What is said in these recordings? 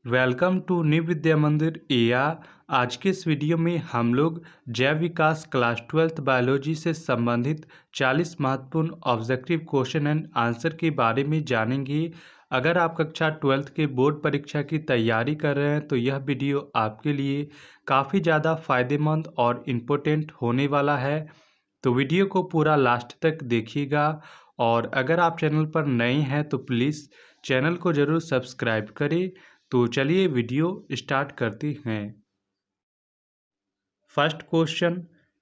Welcome to new विद्या मंदिर एया। आज के इस वीडियो में हम लोग जैव विकास क्लास 12th बायोलॉजी से संबंधित 40 महत्वपूर्ण ऑब्जेक्टिव क्वेश्चन एंड आंसर के बारे में जानेंगे। अगर आप कक्षा 12th के बोर्ड परीक्षा की तैयारी कर रहे हैं तो यह वीडियो आपके लिए काफ़ी ज़्यादा फायदेमंद और इम्पोर्टेंट होने वाला है। तो वीडियो को पूरा लास्ट तक देखिएगा और अगर आप चैनल पर नए हैं तो प्लीज़ चैनल को ज़रूर सब्सक्राइब करें। तो चलिए वीडियो स्टार्ट करते हैं। फर्स्ट क्वेश्चन,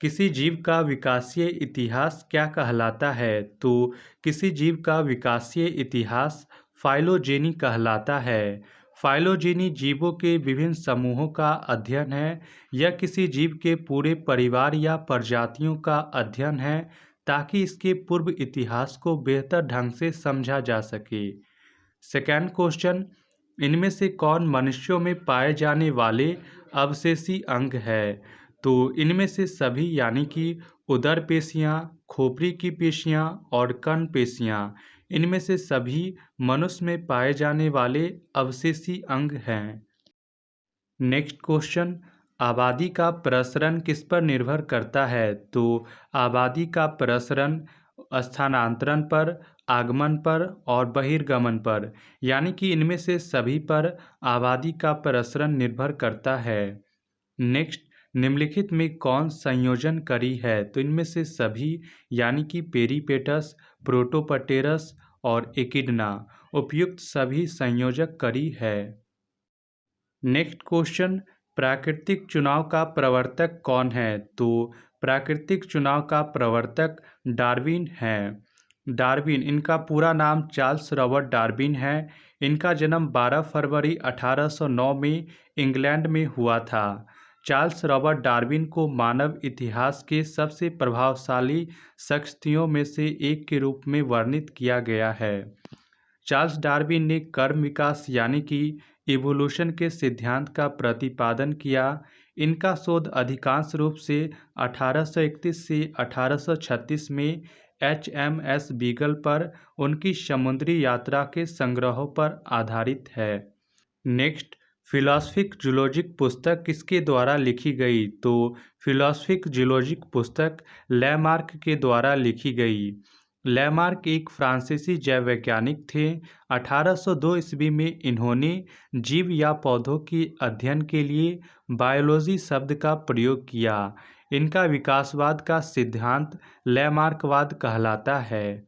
किसी जीव का विकासीय इतिहास क्या कहलाता है? तो किसी जीव का विकासीय इतिहास फाइलोजेनी कहलाता है। फाइलोजेनी जीवों के विभिन्न समूहों का अध्ययन है। यह किसी जीव के पूरे परिवार या प्रजातियों का अध्ययन है ताकि इसके पूर्व इतिहास को बेहतर ढंग से समझा जा सके। सेकेंड क्वेश्चन, इनमें से कौन मनुष्यों में पाए जाने वाले अवशेषी अंग है? तो इनमें से सभी यानी कि उदर पेशियाँ, खोपड़ी की पेशियाँ और कर्ण पेशियाँ, इनमें से सभी मनुष्य में पाए जाने वाले अवशेषी अंग हैं। नेक्स्ट क्वेश्चन, आबादी का प्रसरण किस पर निर्भर करता है? तो आबादी का प्रसरण स्थानांतरण पर, आगमन पर और बहिर्गमन पर, यानी कि इनमें से सभी पर आबादी का प्रसरण निर्भर करता है। नेक्स्ट, निम्नलिखित में कौन संयोजनकारी है? तो इनमें से सभी यानी कि पेरीपेटस, प्रोटोपटेरस और एकिडना, उपयुक्त सभी संयोजककारी है। नेक्स्ट क्वेश्चन, प्राकृतिक चुनाव का प्रवर्तक कौन है? तो प्राकृतिक चुनाव का प्रवर्तक डार्विन है। डार्विन, इनका पूरा नाम चार्ल्स रॉबर्ट डार्विन है। इनका जन्म 12 फरवरी 1809 में इंग्लैंड में हुआ था। चार्ल्स रॉबर्ट डार्विन को मानव इतिहास के सबसे प्रभावशाली शख्सियतों में से एक के रूप में वर्णित किया गया है। चार्ल्स डार्विन ने क्रम विकास यानी कि इवोल्यूशन के सिद्धांत का प्रतिपादन किया। इनका शोध अधिकांश रूप से 1831 से 1836 में HMS बीगल पर उनकी समुद्री यात्रा के संग्रहों पर आधारित है। नेक्स्ट, फिलोसफिक जूलॉजिक पुस्तक किसके द्वारा लिखी गई? तो फिलोसफिक जूलॉजिक पुस्तक लैमार्क के द्वारा लिखी गई। लैमार्क एक फ्रांसीसी जैव वैज्ञानिक थे। 1802 ईस्वी में इन्होंने जीव या पौधों के अध्ययन के लिए बायोलॉजी शब्द का प्रयोग किया। इनका विकासवाद का सिद्धांत लैमार्कवाद कहलाता है।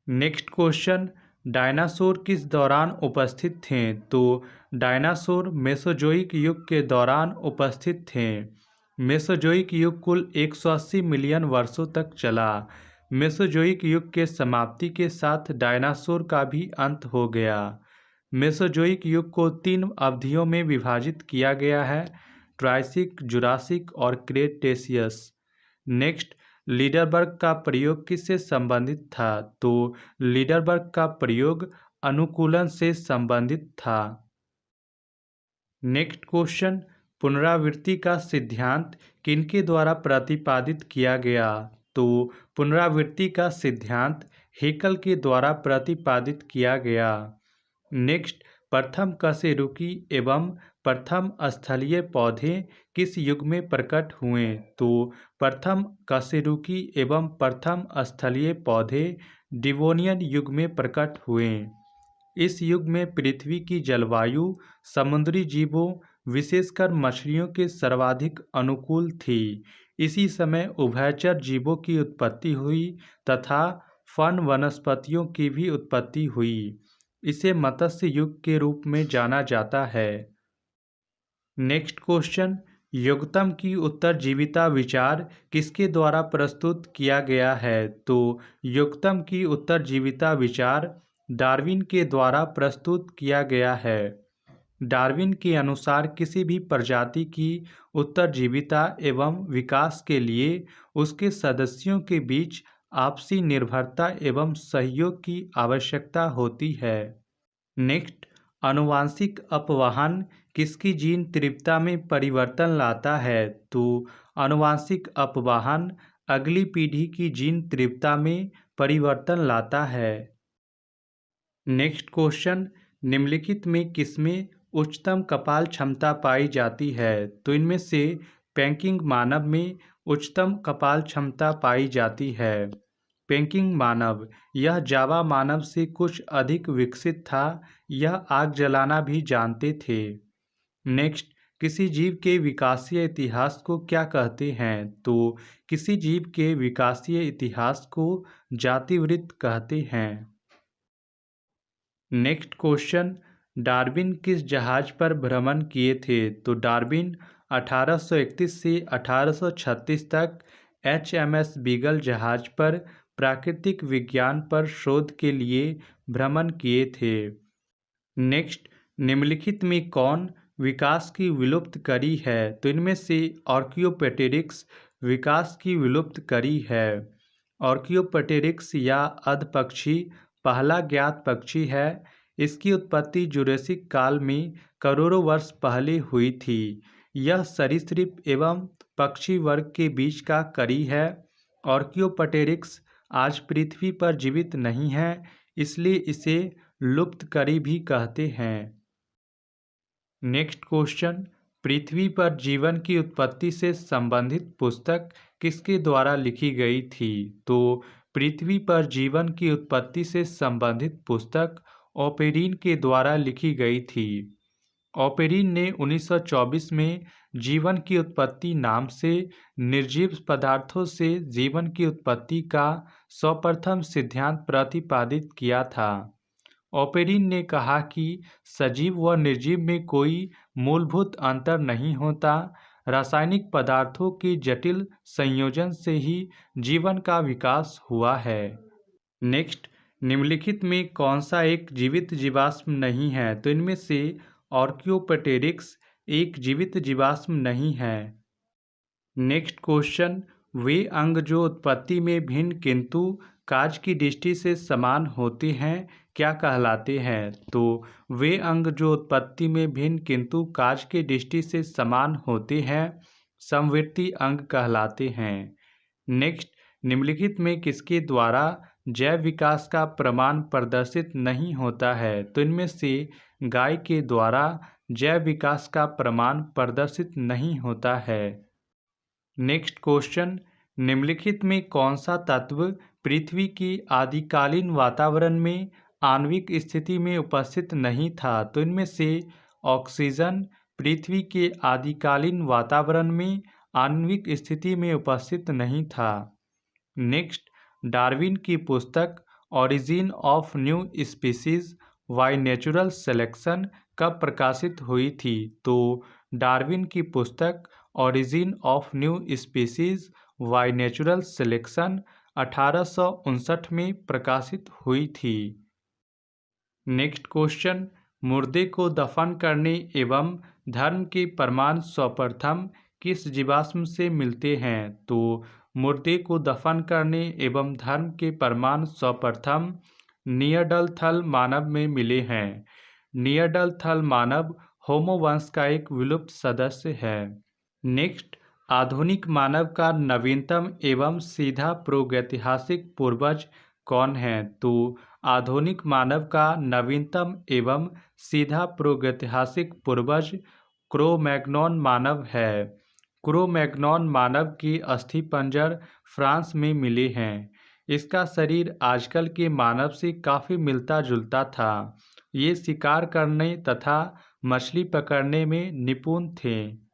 नेक्स्ट क्वेश्चन, डायनासोर किस दौरान उपस्थित थे? तो डायनासोर मेसोजोइक युग के दौरान उपस्थित थे। मेसोजोइक युग कुल 180 मिलियन वर्षों तक चला। मेसोजोइक युग के समाप्ति के साथ डायनासोर का भी अंत हो गया। मेसोजोइक युग को 3 अवधियों में विभाजित किया गया है: ट्रायसिक, जुरासिक और क्रेटेशियस। नेक्स्ट, लीडरबर्ग का प्रयोग किससे संबंधित था? तो लीडरबर्ग का प्रयोग अनुकूलन से संबंधित था। नेक्स्ट क्वेश्चन, पुनरावृत्ति का सिद्धांत किनके द्वारा प्रतिपादित किया गया? तो पुनरावृत्ति का सिद्धांत हेकल के द्वारा प्रतिपादित किया गया। नेक्स्ट, प्रथम कशेरुकी एवं प्रथम स्थलीय पौधे किस युग में प्रकट हुए? तो प्रथम कशेरुकी एवं प्रथम स्थलीय पौधे डिवोनियन युग में प्रकट हुए। इस युग में पृथ्वी की जलवायु समुद्री जीवों विशेषकर मछलियों के सर्वाधिक अनुकूल थी। इसी समय उभयचर जीवों की उत्पत्ति हुई तथा फन वनस्पतियों की भी उत्पत्ति हुई। इसे मत्स्य युग के रूप में जाना जाता है। नेक्स्ट क्वेश्चन, युगतम की उत्तरजीविता विचार किसके द्वारा प्रस्तुत किया गया है? तो युगतम की उत्तरजीविता विचार डार्विन के द्वारा प्रस्तुत किया गया है। डार्विन के अनुसार किसी भी प्रजाति की उत्तरजीविता एवं विकास के लिए उसके सदस्यों के बीच आपसी निर्भरता एवं सहयोग की आवश्यकता होती है। नेक्स्ट, आनुवांशिक अपवाहन किसकी जीन तीव्रता में परिवर्तन लाता है? तो आनुवांशिक अपवाहन अगली पीढ़ी की जीन तीव्रता में परिवर्तन लाता है। नेक्स्ट क्वेश्चन, निम्नलिखित में किसमें उच्चतम कपाल क्षमता पाई जाती है? तो इनमें से पेंगिन मानव में उच्चतम कपाल क्षमता पाई जाती है। पेंगिन मानव, यह जावा मानव से कुछ अधिक विकसित था। यह आग जलाना भी जानते थे। नेक्स्ट, किसी जीव के विकासीय इतिहास को क्या कहते हैं? तो किसी जीव के विकासीय इतिहास को जातिवृत्त कहते हैं। नेक्स्ट क्वेश्चन, डार्विन किस जहाज पर भ्रमण किए थे? तो डार्विन 1831 से 1836 तक HMS बीगल जहाज पर प्राकृतिक विज्ञान पर शोध के लिए भ्रमण किए थे। नेक्स्ट, निम्नलिखित में कौन विकास की विलुप्त करी है? तो इनमें से आर्कियोप्टेरिक्स विकास की विलुप्त करी है। आर्कियोप्टेरिक्स या अधपक्षी पहला ज्ञात पक्षी है। इसकी उत्पत्ति जुरासिक काल में करोड़ों वर्ष पहले हुई थी। यह सरीसृप एवं पक्षी वर्ग के बीच का करी है। आर्कियोप्टेरिक्स आज पृथ्वी पर जीवित नहीं है, इसलिए इसे लुप्त करी भी कहते हैं। नेक्स्ट क्वेश्चन, पृथ्वी पर जीवन की उत्पत्ति से संबंधित पुस्तक किसके द्वारा लिखी गई थी? तो पृथ्वी पर जीवन की उत्पत्ति से संबंधित पुस्तक ऑपेरिन के द्वारा लिखी गई थी। ऑपेरिन ने 1924 में जीवन की उत्पत्ति नाम से निर्जीव पदार्थों से जीवन की उत्पत्ति का सर्वप्रथम सिद्धांत प्रतिपादित किया था। ऑपेरिन ने कहा कि सजीव व निर्जीव में कोई मूलभूत अंतर नहीं होता। रासायनिक पदार्थों के जटिल संयोजन से ही जीवन का विकास हुआ है। नेक्स्ट, निम्नलिखित में कौन सा एक जीवित जीवाश्म नहीं है? तो इनमें से आर्कियोप्टेरिक्स एक जीवित जीवाश्म नहीं है। नेक्स्ट क्वेश्चन, वे अंग जो उत्पत्ति में भिन्न किंतु कार्य की दृष्टि से समान होते हैं क्या कहलाते हैं? तो वे अंग जो उत्पत्ति में भिन्न किंतु कार्य की दृष्टि से समान होते हैं समवर्ती अंग कहलाते हैं। नेक्स्ट, निम्नलिखित में किसके द्वारा जैव विकास का प्रमाण प्रदर्शित नहीं होता है? तो इनमें से गाय के द्वारा जैव विकास का प्रमाण प्रदर्शित नहीं होता है। नेक्स्ट क्वेश्चन, निम्नलिखित में कौन सा तत्व पृथ्वी की आदिकालीन वातावरण में आणविक स्थिति में उपस्थित नहीं था? तो इनमें से ऑक्सीजन पृथ्वी के आदिकालीन वातावरण में आणविक स्थिति में उपस्थित नहीं था। नेक्स्ट, डार्विन की पुस्तक origin of new species by natural selection कब प्रकाशित हुई थी? तो डार्विन की पुस्तक origin of new species by natural selection 1859 में प्रकाशित हुई थी। नेक्स्ट क्वेश्चन, मुर्दे को दफन करने एवं धर्म के प्रमाण सर्वप्रथम किस जीवाश्म से मिलते हैं? तो मुर्दे को दफन करने एवं धर्म के प्रमाण सर्वप्रथम नियर्डलथल मानव में मिले हैं। नियर्डलथल मानव होमो वंश का एक विलुप्त सदस्य है। नेक्स्ट, आधुनिक मानव का नवीनतम एवं सीधा प्रागैतिहासिक पूर्वज कौन है? तो आधुनिक मानव का नवीनतम एवं सीधा प्रागैतिहासिक पूर्वज क्रो-मैग्नोन मानव है। क्रो-मैग्नोन मानव के अस्थिपंजर फ्रांस में मिले हैं। इसका शरीर आजकल के मानव से काफ़ी मिलता जुलता था। ये शिकार करने तथा मछली पकड़ने में निपुण थे।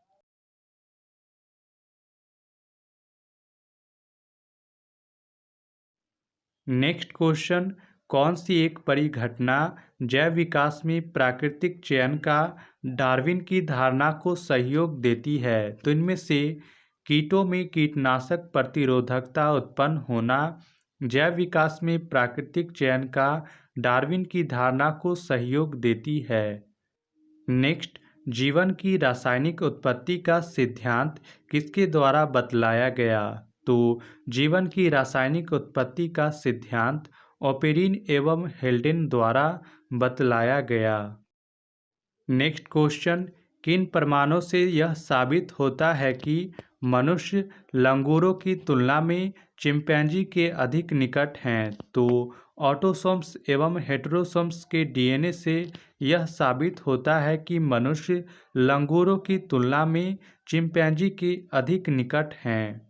नेक्स्ट क्वेश्चन, कौन सी एक परिघटना जैव विकास में प्राकृतिक चयन का डार्विन की धारणा को सहयोग देती है? तो इनमें से कीटों में कीटनाशक प्रतिरोधकता उत्पन्न होना जैव विकास में प्राकृतिक चयन का डार्विन की धारणा को सहयोग देती है। नेक्स्ट, जीवन की रासायनिक उत्पत्ति का सिद्धांत किसके द्वारा बतलाया गया? तो जीवन की रासायनिक उत्पत्ति का सिद्धांत ऑपेरिन एवं हेल्डेन द्वारा बतलाया गया। नेक्स्ट क्वेश्चन, किन प्रमाणों से यह साबित होता है कि मनुष्य लंगूरों की तुलना में चिंपैंजी के अधिक निकट हैं? तो ऑटोसोम्स एवं हेटेरोसोम्स के डीएनए से यह साबित होता है कि मनुष्य लंगूरों की तुलना में चिंपैंजी के अधिक निकट हैं।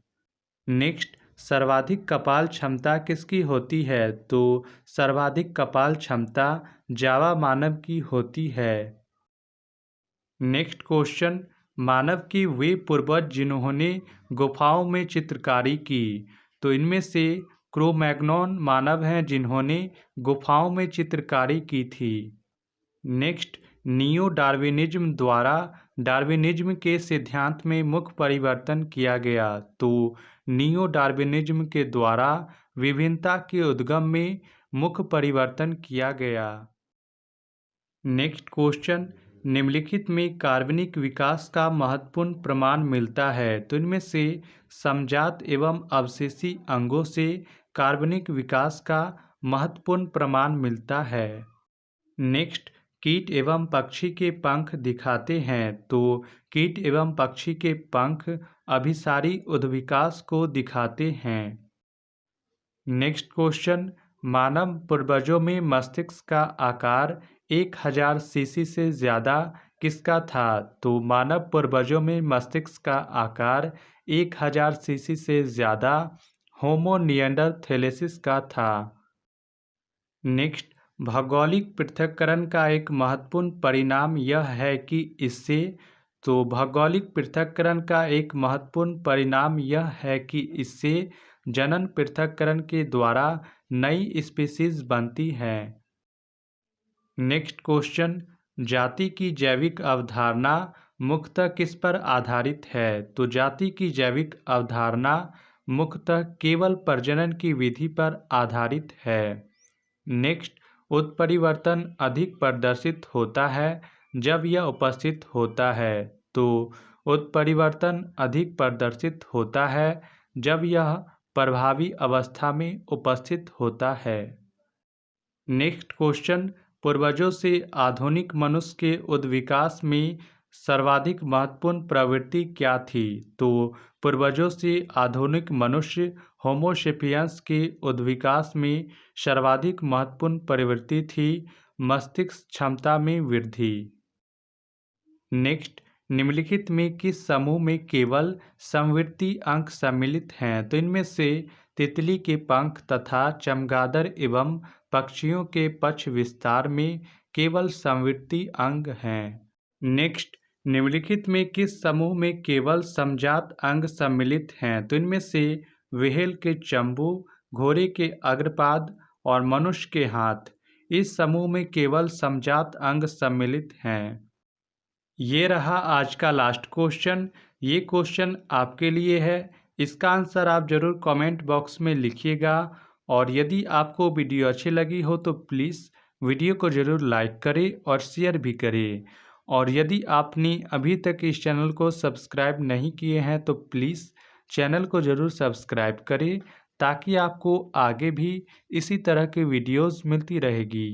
नेक्स्ट, सर्वाधिक कपाल क्षमता किसकी होती है? तो सर्वाधिक कपाल क्षमता जावा मानव की होती है। नेक्स्ट क्वेश्चन, मानव की वे पूर्वज जिन्होंने गुफाओं में चित्रकारी की? तो इनमें से क्रो-मैग्नोन मानव हैं जिन्होंने गुफाओं में चित्रकारी की थी। नेक्स्ट, नियो डार्विनिज्म द्वारा डार्विनिज्म के सिद्धांत में मुख्य परिवर्तन किया गया। तो नियो डार्विनिज्म के द्वारा विभिन्नता के उद्गम में मुख्य परिवर्तन किया गया। नेक्स्ट क्वेश्चन, निम्नलिखित में कार्बनिक विकास का महत्वपूर्ण प्रमाण मिलता है? तो इनमें से समजात एवं अवशेषी अंगों से कार्बनिक विकास का महत्वपूर्ण प्रमाण मिलता है। नेक्स्ट, कीट एवं पक्षी के पंख दिखाते हैं? तो कीट एवं पक्षी के पंख अभिसारी उद्विकास को दिखाते हैं। नेक्स्ट क्वेश्चन, मानव पूर्वजों में मस्तिष्क का आकार 1000 सीसी से ज़्यादा किसका था? तो मानव पूर्वजों में मस्तिष्क का आकार 1000 सीसी से ज़्यादा होमो निएंडरथैलेसिस का था। नेक्स्ट, भौगोलिक पृथक्करण का एक महत्वपूर्ण परिणाम यह है कि इससे तो भौगोलिक पृथक्करण का एक महत्वपूर्ण परिणाम यह है कि इससे जनन पृथक्करण के द्वारा नई स्पीशीज बनती हैं। नेक्स्ट क्वेश्चन, जाति की जैविक अवधारणा मुख्यतः किस पर आधारित है? तो जाति की जैविक अवधारणा मुख्यतः केवल प्रजनन की विधि पर आधारित है। नेक्स्ट, उत्परिवर्तन अधिक प्रदर्शित होता है जब यह उपस्थित होता है। तो उत्परिवर्तन अधिक प्रदर्शित होता है जब यह प्रभावी अवस्था में उपस्थित होता है। नेक्स्ट क्वेश्चन, पूर्वजों से आधुनिक मनुष्य के उद्विकास में सर्वाधिक महत्वपूर्ण प्रवृत्ति क्या थी? तो पूर्वजों से आधुनिक मनुष्य होमो सेपियंस के उद्विकास में सर्वाधिक महत्वपूर्ण प्रवृत्ति थी मस्तिष्क क्षमता में वृद्धि। नेक्स्ट, निम्नलिखित में किस समूह में केवल संवृत्ति अंक सम्मिलित हैं? तो इनमें से तितली के पंख तथा चमगादड़ एवं पक्षियों के पक्ष विस्तार में केवल संवृत्ति अंग हैं। नेक्स्ट, निम्नलिखित में किस समूह में केवल समजात अंग सम्मिलित हैं? तो इनमें से व्हेल के चंबू, घोड़े के अग्रपाद और मनुष्य के हाथ। इस समूह में केवल समजात अंग सम्मिलित हैं। ये रहा आज का लास्ट क्वेश्चन। ये क्वेश्चन आपके लिए है। इसका आंसर आप ज़रूर कमेंट बॉक्स में लिखिएगा और यदि आपको वीडियो अच्छी लगी हो तो प्लीज़ वीडियो को ज़रूर लाइक करें और शेयर भी करें। और यदि आपने अभी तक इस चैनल को सब्सक्राइब नहीं किए हैं तो प्लीज़ चैनल को ज़रूर सब्सक्राइब करें ताकि आपको आगे भी इसी तरह की वीडियोज़ मिलती रहेगी।